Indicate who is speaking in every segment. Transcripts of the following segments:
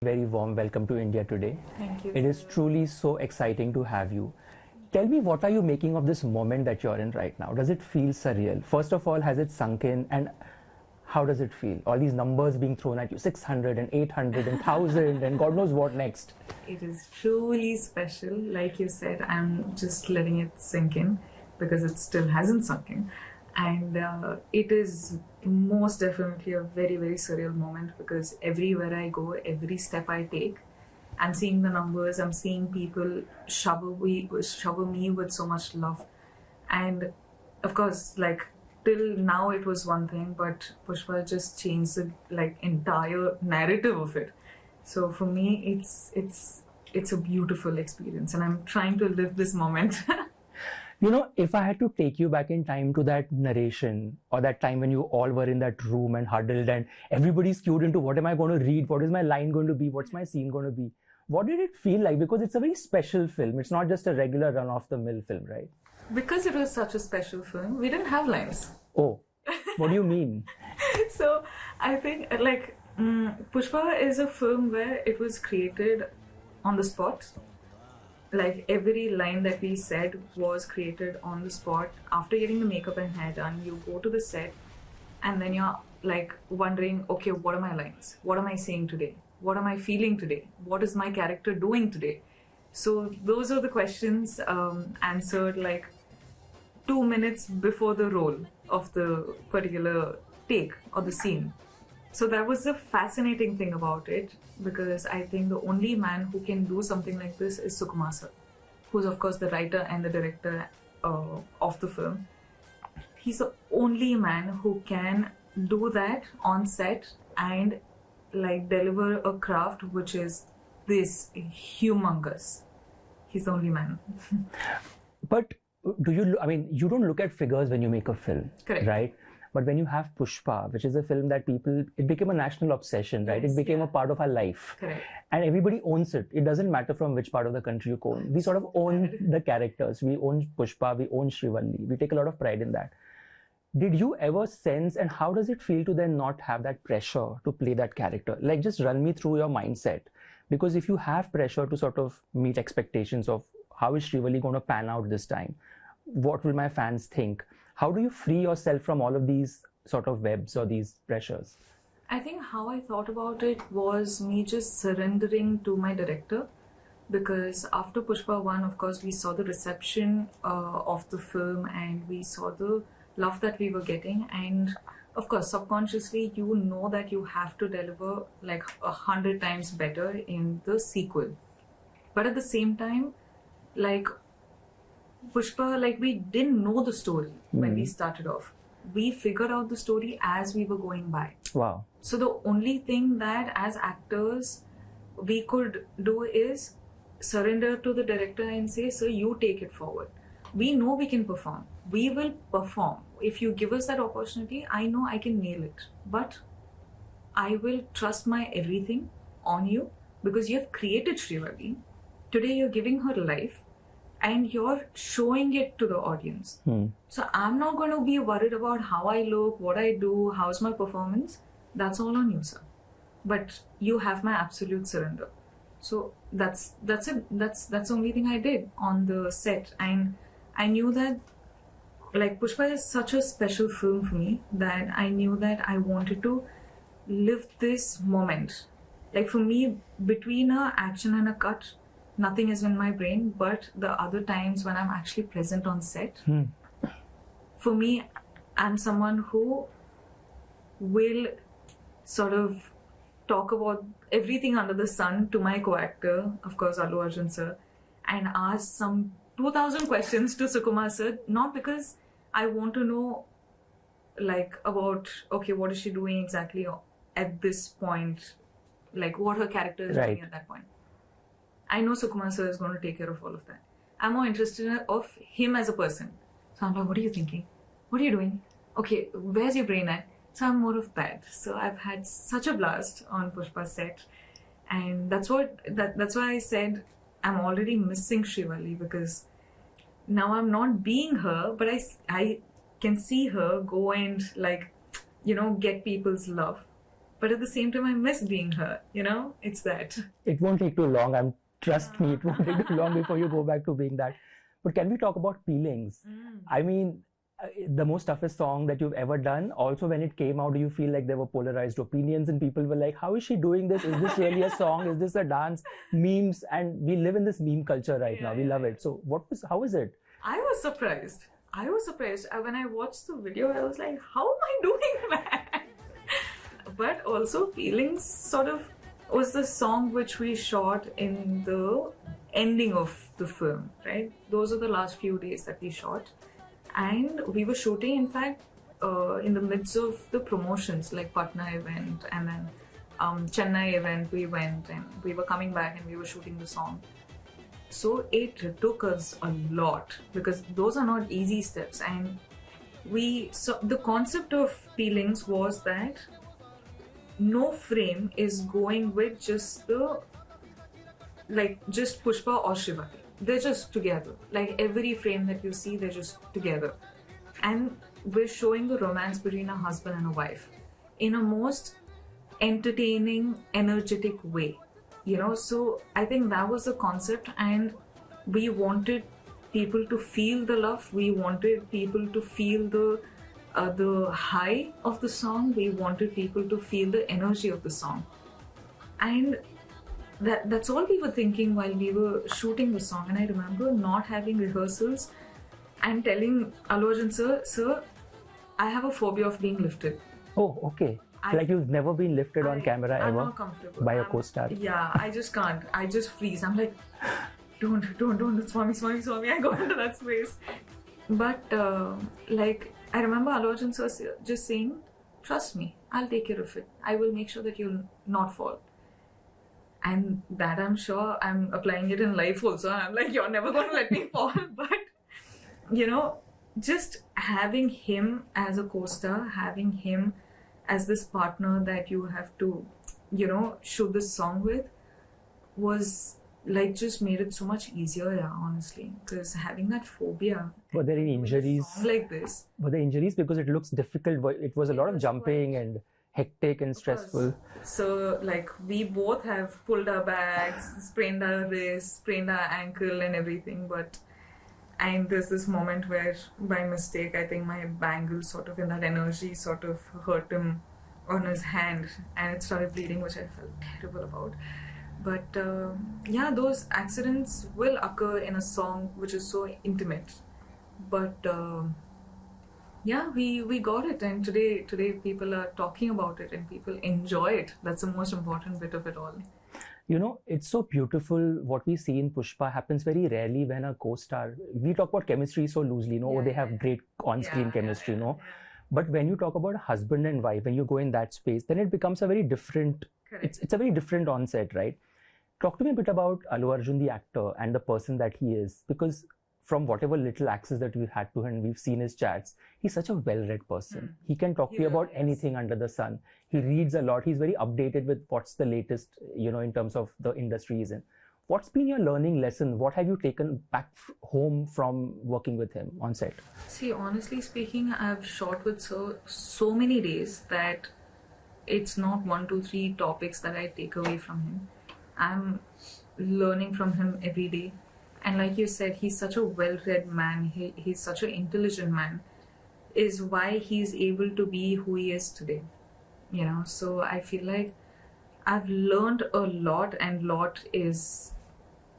Speaker 1: Very warm welcome to India today.
Speaker 2: Thank you.
Speaker 1: It is truly so exciting to have you. Tell me, what are you making of this moment that you're in right now? Does it feel surreal? First of all, has it sunk in? And how does it feel? All these numbers being thrown at you, 600 and 800 and 1000 and God knows what next.
Speaker 2: It is truly special. Like you said, I'm just letting it sink in because it still hasn't sunk in. And it is most definitely a very, very surreal moment because everywhere I go, every step I take, I'm seeing the numbers, I'm seeing people shower me with so much love. And of course, like till now it was one thing, but Pushpa just changed the entire narrative of it. So for me, it's a beautiful experience, and I'm trying to live this moment.
Speaker 1: You know, if I had to take you back in time to that narration or that time when you all were in that room and huddled and everybody's queued into what am I going to read, what is my line going to be, what's my scene going to be, what did it feel like? Because it's a very special film. It's not just a regular run-of-the-mill film, right?
Speaker 2: Because it was such a special film, we didn't have lines.
Speaker 1: Oh, what do you mean?
Speaker 2: So I think Pushpa is a film where it was created on the spot. Like every line that we said was created on the spot. After getting the makeup and hair done, you go to the set and then you're like wondering, okay, what are my lines? What am I saying today? What am I feeling today? What is my character doing today? So those are the questions answered like 2 minutes before the roll of the particular take or the scene. So that was the fascinating thing about it, because I think the only man who can do something like this is Sukumar sir, who's of course the writer and the director of the film. He's the only man who can do that on set and like deliver a craft which is this humongous. He's the only man.
Speaker 1: But you don't look at figures when you make a film,
Speaker 2: correct,
Speaker 1: right? But when you have Pushpa, which is a film that it became a national obsession, right?
Speaker 2: Yes,
Speaker 1: it became a part of our life.
Speaker 2: correct.
Speaker 1: And everybody owns it. It doesn't matter from which part of the country you own. We sort of own the characters. We own Pushpa, we own Shrivalli. We take a lot of pride in that. Did you ever sense, and how does it feel to then not have that pressure to play that character? Like, just run me through your mindset. Because if you have pressure to sort of meet expectations of how is Shrivalli going to pan out this time? What will my fans think? How do you free yourself from all of these sort of webs or these pressures?
Speaker 2: I think how I thought about it was me just surrendering to my director, because after Pushpa 1, of course, we saw the reception of the film and we saw the love that we were getting, and of course subconsciously you know that you have to deliver like 100 times better in the sequel. But at the same time, like Pushpa, like we didn't know the story when we started off. We figured out the story as we were going by.
Speaker 1: Wow.
Speaker 2: So the only thing that as actors we could do is surrender to the director and say, sir, you take it forward. We know we can perform. We will perform. If you give us that opportunity, I know I can nail it. But I will trust my everything on you because you have created Shrivalli. Today you're giving her life and you're showing it to the audience. So I'm not going to be worried about how I look, what I do, how's my performance. That's all on you, sir. But you have my absolute surrender. So that's it. That's the only thing I did on the set. And I knew that like Pushpa is such a special film for me that I knew that I wanted to live this moment. Like for me, between a action and a cut, nothing is in my brain, but the other times when I'm actually present on set, for me, I'm someone who will sort of talk about everything under the sun to my co-actor, of course, Allu Arjun sir, and ask some 2000 questions to Sukumar sir, not because I want to know like about, okay, what is she doing exactly at this point, like what her character is doing at that point. I know Sukumar sir is going to take care of all of that. I'm more interested of him as a person. So I'm like, what are you thinking? What are you doing? Okay, where's your brain at? So I'm more of that. So I've had such a blast on Pushpa set. And that's why I said I'm already missing Shrivalli, because now I'm not being her, but I can see her go and like, you know, get people's love. but at the same time I miss being her, you know, it's that.
Speaker 1: It won't take too long. Trust me, it won't take too long before you go back to being that. But can we talk about feelings? I mean, the most toughest song that you've ever done, also when it came out, do you feel like there were polarized opinions and people were like, how is she doing this? Is this really a song? Is this a dance? Memes, and we live in this meme culture right now. We love it. So how is it?
Speaker 2: I was surprised. When I watched the video, I was like, how am I doing that? But also, Feelings sort of was the song which we shot in the ending of the film, right? Those are the last few days that we shot. And we were shooting, in fact, in the midst of the promotions, like Patna event and then Chennai event, we went and we were coming back and we were shooting the song. So it took us a lot because those are not easy steps. And the concept of Feelings was that no frame is going with just Pushpa or Shiva. They're just together. Like every frame that you see, they're just together. And we're showing the romance between a husband and a wife in a most entertaining, energetic way. You know, so I think that was the concept, and we wanted people to feel the love. We wanted people to feel the high of the song. We wanted people to feel the energy of the song, and that's all we were thinking while we were shooting the song. And I remember not having rehearsals and telling Allu Arjun, sir, I have a phobia of being lifted.
Speaker 1: Oh, okay. Like you've never been lifted on camera
Speaker 2: I'm
Speaker 1: ever
Speaker 2: not comfortable.
Speaker 1: by a co-star.
Speaker 2: Yeah, I just can't. I just freeze. I'm like, don't, Swami. I go into that space. But I remember Allu Arjun sir just saying, trust me, I'll take care of it. I will make sure that you'll not fall. And that I'm sure I'm applying it in life also. I'm like, you're never going to let me fall. But, you know, just having him as a co-star, having him as this partner that you have to, you know, shoot this song with was like just made it so much easier, yeah, honestly. Because having that phobia.
Speaker 1: Were there any injuries?
Speaker 2: Like this.
Speaker 1: Were there injuries because it looks difficult? It was a lot of jumping and hectic and stressful.
Speaker 2: So, like, we both have pulled our backs, sprained our wrist, sprained our ankle and everything. And there's this moment where, by mistake, I think my bangle sort of in that energy sort of hurt him on his hand and it started bleeding, which I felt terrible about. But yeah, those accidents will occur in a song which is so intimate. But yeah, we got it, and today people are talking about it and people enjoy it. That's the most important bit of it all.
Speaker 1: You know, it's so beautiful. What we see in Pushpa happens very rarely when a co-star, we talk about chemistry so loosely, you know, they have great on-screen chemistry, you know. But when you talk about husband and wife, when you go in that space, then it becomes a very different, it's a very different onset, right? Talk to me a bit about Allu Arjun, the actor, and the person that he is, because from whatever little access that we've had to him, we've seen his chats, he's such a well-read person. He can talk to you about anything under the sun. He reads a lot. He's very updated with what's the latest, you know, in terms of the industry he's in. What's been your learning lesson? What have you taken back home from working with him on set?
Speaker 2: See, honestly speaking, I've shot with so many days that it's not 1, 2, 3 topics that I take away from him. I'm learning from him every day. And like you said, he's such a well-read man. He's such an intelligent man, is why he's able to be who he is today. You know, so I feel like I've learned a lot, and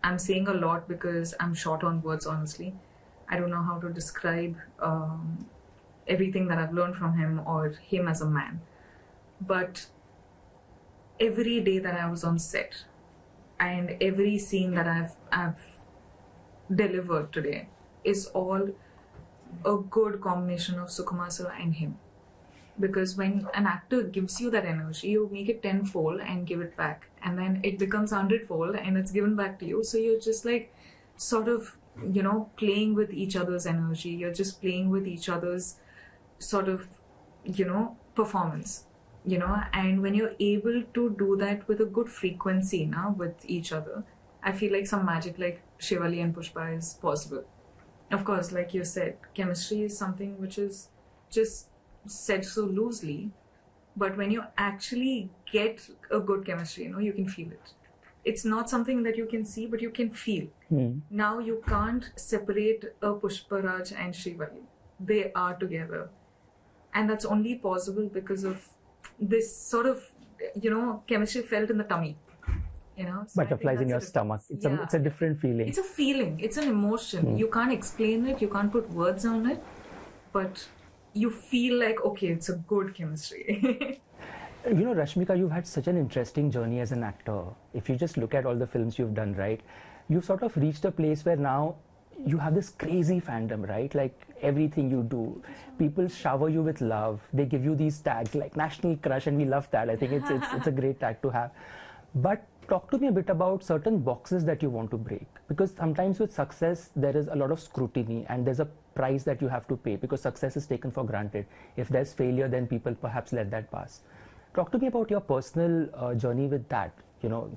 Speaker 2: I'm saying a lot because I'm short on words, honestly. I don't know how to describe everything that I've learned from him or him as a man. But every day that I was on set and every scene that I've delivered today is all a good combination of Sukumar sir and him. Because when an actor gives you that energy, you make it 10-fold and give it back. And then it becomes 100-fold and it's given back to you. So you're just like sort of, you know, playing with each other's energy. You're just playing with each other's sort of, you know, performance. You know, and when you're able to do that with a good frequency now with each other, I feel like some magic like Shivali and Pushpa is possible. Of course, like you said, chemistry is something which is just said so loosely, But when you actually get a good chemistry, you can feel it. It's not something that you can see, but you can feel. Now you can't separate a Pushparaj and Srivalli. They are together. And that's only possible because of this sort of, chemistry felt in the tummy. So
Speaker 1: butterflies in your stomach. It's a different feeling.
Speaker 2: It's a feeling. It's an emotion. You can't explain it. You can't put words on it. But you feel like, okay, it's a good chemistry.
Speaker 1: Rashmika, you've had such an interesting journey as an actor. If you just look at all the films you've done, right? You've sort of reached a place where now you have this crazy fandom, right? Like everything you do, people shower you with love. They give you these tags like national crush, and we love that. I think it's a great tag to have. But talk to me a bit about certain boxes that you want to break, because sometimes with success there is a lot of scrutiny and there's a price that you have to pay because success is taken for granted. If there's failure, then people perhaps let that pass. Talk to me about your personal journey with that,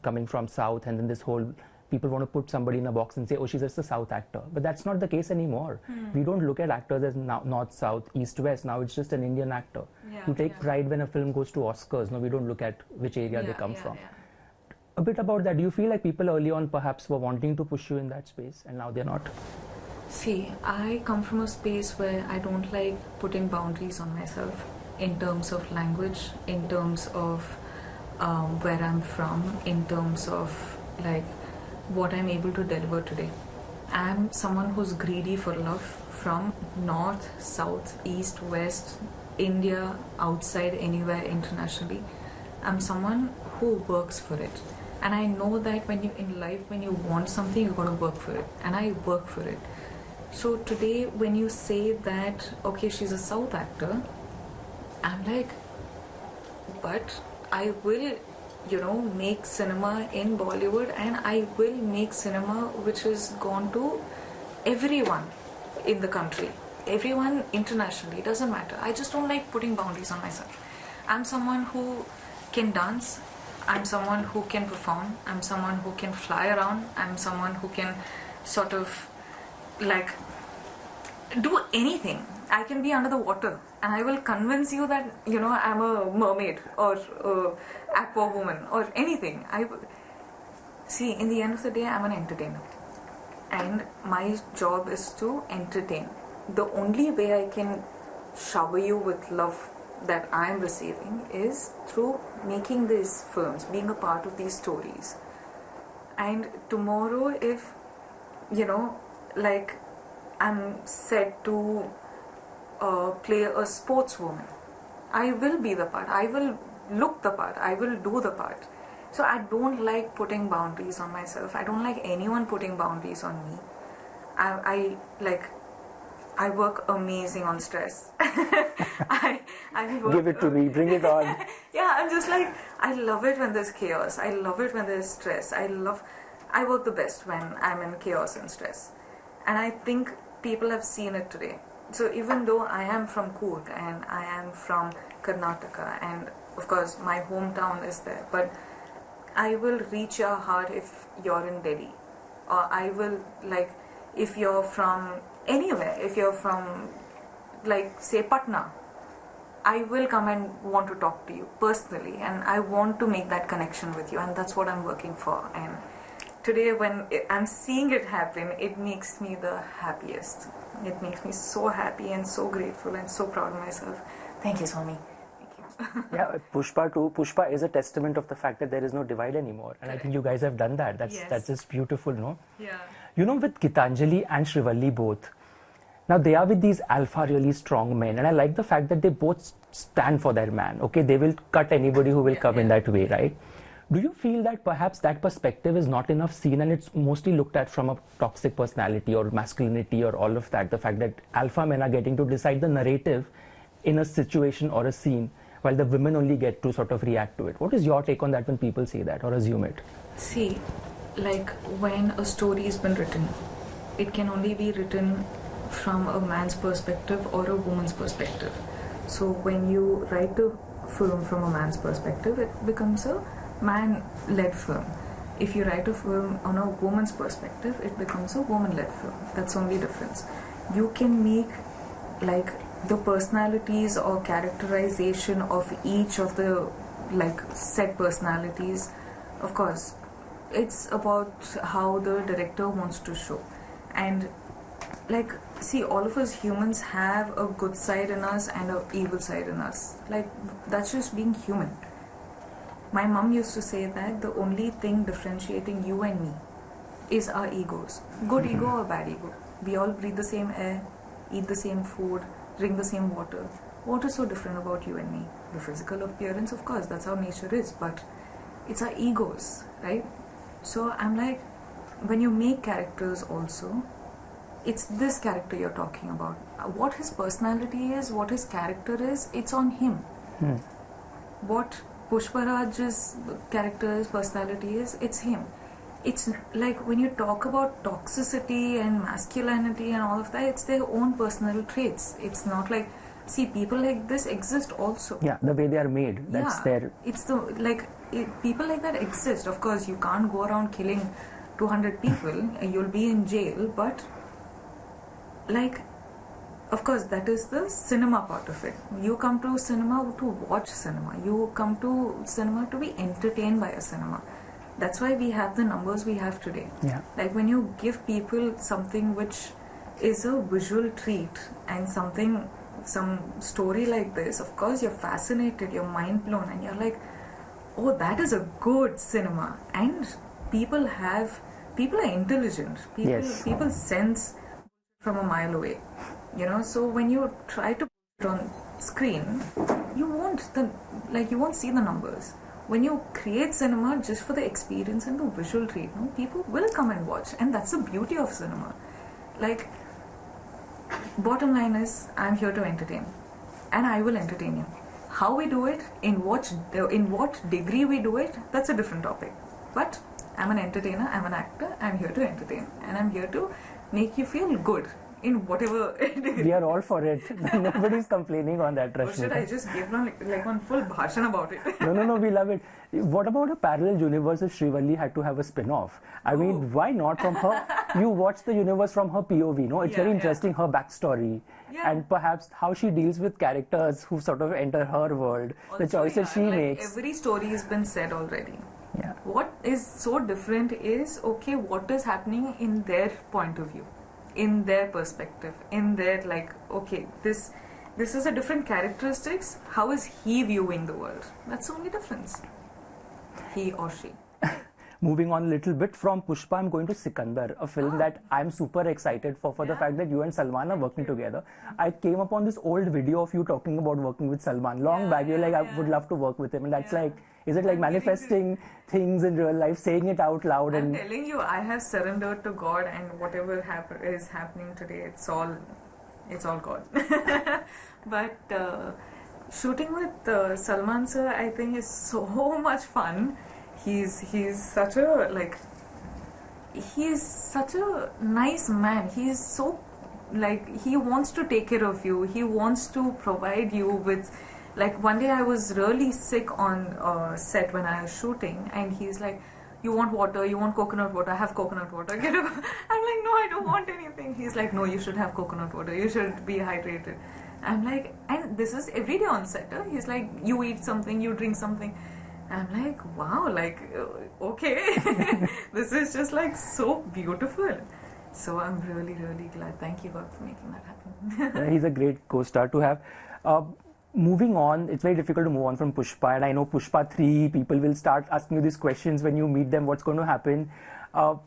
Speaker 1: coming from South, and then this whole people want to put somebody in a box and say, oh, she's just a South actor. But that's not the case anymore. We don't look at actors as North, South, East, West. Now it's just an Indian actor. You take pride when a film goes to Oscars. No, we don't look at which area they come from. A bit about that. Do you feel like people early on perhaps were wanting to push you in that space and now they're not?
Speaker 2: See, I come from a space where I don't like putting boundaries on myself in terms of language, in terms of where I'm from, in terms of like what I'm able to deliver today. I'm someone who's greedy for love from North, South, East, West, India, outside, anywhere, internationally. I'm someone who works for it. And I know that when you want something, you're going to work for it. And I work for it. So today, when you say that, okay, she's a South actor, I'm like, but I will, make cinema in Bollywood, and I will make cinema which has gone to everyone in the country, everyone internationally, it doesn't matter. I just don't like putting boundaries on myself. I'm someone who can dance, I'm someone who can perform, I'm someone who can fly around, I'm someone who can sort of like do anything. I can be under the water and I will convince you that I'm a mermaid or aqua woman or anything. See, in the end of the day, I'm an entertainer and my job is to entertain. The only way I can shower you with love that I'm receiving is through making these films, being a part of these stories. And tomorrow, if like I'm said to play a sportswoman, I will be the part, I will look the part, I will do the part. So I don't like putting boundaries on myself. I don't like anyone putting boundaries on me. I work amazing on stress. I work,
Speaker 1: give it to me, bring it on.
Speaker 2: Yeah, I'm just like, I love it when there's chaos. I love it when there's stress. I work the best when I'm in chaos and stress. And I think people have seen it today. So even though I am from Coorg and I am from Karnataka, and of course my hometown is there, but I will reach your heart if you're in Delhi, or I will, like, if you're from anywhere, if you're from, like, say Patna, I will come and want to talk to you personally, and I want to make that connection with you, and that's what I'm working for. And today when I'm seeing it happen, it makes me the happiest. It makes me so happy and so grateful and so proud of myself. Thank you, Swami. Thank you.
Speaker 1: Yeah, Pushpa too. Pushpa is a testament of the fact that there is no divide anymore. And I think you guys have done that. That's just beautiful, no?
Speaker 2: Yeah.
Speaker 1: With Gitanjali and Srivalli both, now they are with these alpha really strong men. And I like the fact that they both stand for their man. Okay, they will cut anybody who will come in that way, right? Do you feel that perhaps that perspective is not enough seen and it's mostly looked at from a toxic personality or masculinity or all of that? The fact that alpha men are getting to decide the narrative in a situation or a scene while the women only get to sort of react to it. What is your take on that when people say that or assume it?
Speaker 2: See, like when a story has been written, it can only be written from a man's perspective or a woman's perspective. So when you write a film from a man's perspective, it becomes a man-led film. If you write a film on a woman's perspective, it becomes a woman-led film. That's the only difference. You can make like the personalities or characterization of each of the like set personalities, of course, it's about how the director wants to show. And like, see, all of us humans have a good side in us and an evil side in us. Like, that's just being human. My mom used to say that the only thing differentiating you and me is our egos. Good ego or bad ego. We all breathe the same air, eat the same food, drink the same water. What is so different about you and me? The physical appearance, of course, that's how nature is, but it's our egos, right? So I'm like, when you make characters also, it's this character you're talking about. What his personality is, what his character is, it's on him. What Pushpa Raj's character's personality is, it's him. It's like when you talk about toxicity and masculinity and all of that, it's their own personal traits. It's not like, see, people like this exist also.
Speaker 1: Yeah, the way they are made, that's their...
Speaker 2: It's the, like, people like that exist. Of course, you can't go around killing 200 people, you'll be in jail, but like, of course, that is the cinema part of it. You come to cinema to watch cinema. You come to cinema to be entertained by a cinema. That's why we have the numbers we have today.
Speaker 1: Yeah.
Speaker 2: Like when you give people something which is a visual treat and something, some story like this, of course you're fascinated, you're mind blown, and you're like, oh, that is a good cinema. And people are intelligent. People sense from a mile away, you know. So when you try to put it on screen, you won't see the numbers. When you create cinema just for the experience and the visual treatment, people will come and watch, and that's the beauty of cinema. Like, bottom line is, I'm here to entertain, and I will entertain you. How we do it, in what degree we do it, that's a different topic. But I'm an entertainer, I'm an actor, I'm here to entertain, and I'm here to make you feel good in whatever
Speaker 1: we are all for it. Nobody's complaining on that, Rashmika.
Speaker 2: Or should I just give one full bhashan about it?
Speaker 1: No, we love it. What about a parallel universe if Srivalli had to have a spin-off? I mean, why not from her? You watch the universe from her POV, no? It's very interesting, her backstory, and perhaps how she deals with characters who sort of enter her world, also, the choices she makes.
Speaker 2: Every story has been said already.
Speaker 1: Yeah.
Speaker 2: What is so different is, okay, what is happening in their point of view, in their perspective, in their, like, okay, this is a different characteristics. How is he viewing the world? That's the only difference. He or she.
Speaker 1: Moving on a little bit from Pushpa, I'm going to Sikandar, a film that I'm super excited for the fact that you and Salman are working together. I came upon this old video of you talking about working with Salman. Long back, you're like, I would love to work with him. And that's like, is it like manifesting things in real life, saying it out loud?
Speaker 2: I'm telling you, I have surrendered to God, and whatever is happening today, it's all God. But shooting with Salman sir, I think, is so much fun. He's such a nice man. He's so, like, he wants to take care of you. He wants to provide you with, like, one day I was really sick on set when I was shooting, and he's like, you want water, you want coconut water, I have coconut water. I'm like, no, I don't want anything. He's like, no, you should have coconut water, you should be hydrated. I'm like, and this is every day on set. He's like, you eat something, you drink something. I'm like, wow, like, okay. This is just like so beautiful. So I'm really, really glad. Thank you, God, for making that happen.
Speaker 1: He's a great co-star to have. Moving on, it's very difficult to move on from Pushpa, and I know Pushpa 3, people will start asking you these questions when you meet them, what's going to happen.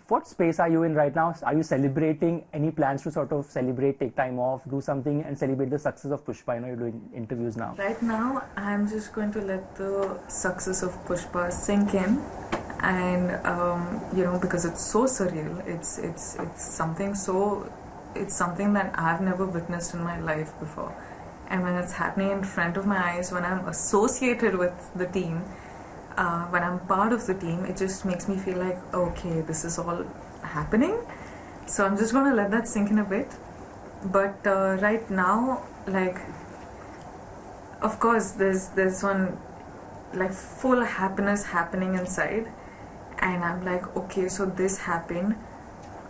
Speaker 1: What space are you in right now? Are you celebrating? Any plans to sort of celebrate, take time off, do something and celebrate the success of Pushpa? I know you're doing interviews now.
Speaker 2: Right now, I'm just going to let the success of Pushpa sink in, and you know, because it's so surreal. It's something so, it's something that I've never witnessed in my life before. And when it's happening in front of my eyes, when I'm associated with the team, when I'm part of the team, it just makes me feel like, okay, this is all happening. So I'm just going to let that sink in a bit. But right now, like, of course, there's one, like, full happiness happening inside. And I'm like, okay, so this happened.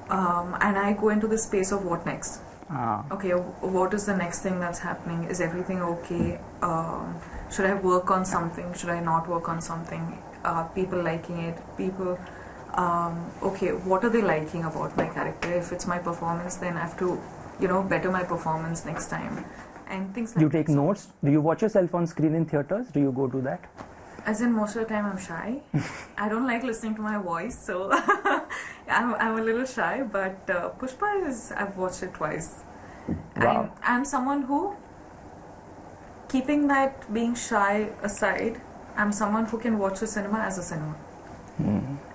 Speaker 2: And I go into the space of what next. Okay, what is the next thing that's happening? Is everything okay? Should I work on something? Should I not work on something? People liking it? People, okay, what are they liking about my character? If it's my performance, then I have to, better my performance next time. And things like
Speaker 1: Do you take notes? Do you watch yourself on screen in theaters? Do you go do that?
Speaker 2: As in, most of the time I'm shy. I don't like listening to my voice, so I'm a little shy. But Pushpa I've watched it twice.
Speaker 1: Wow.
Speaker 2: I'm someone who, keeping that being shy aside, I'm someone who can watch a cinema as a cinema.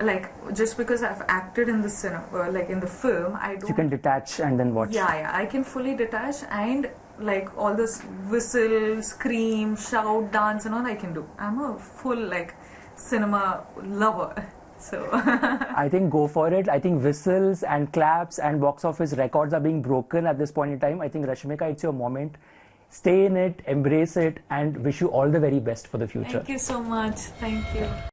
Speaker 2: Like, just because I've acted in the cinema, like in the film, I don't.
Speaker 1: So you can detach and then watch.
Speaker 2: Yeah, I can fully detach, and like all this whistle, scream, shout, dance and all I can do. I'm a full like cinema lover. So
Speaker 1: I think go for it. I think whistles and claps and box office records are being broken at this point in time. I think Rashmika, it's your moment. Stay in it, embrace it, and wish you all the very best for the future.
Speaker 2: Thank you so much. Thank you.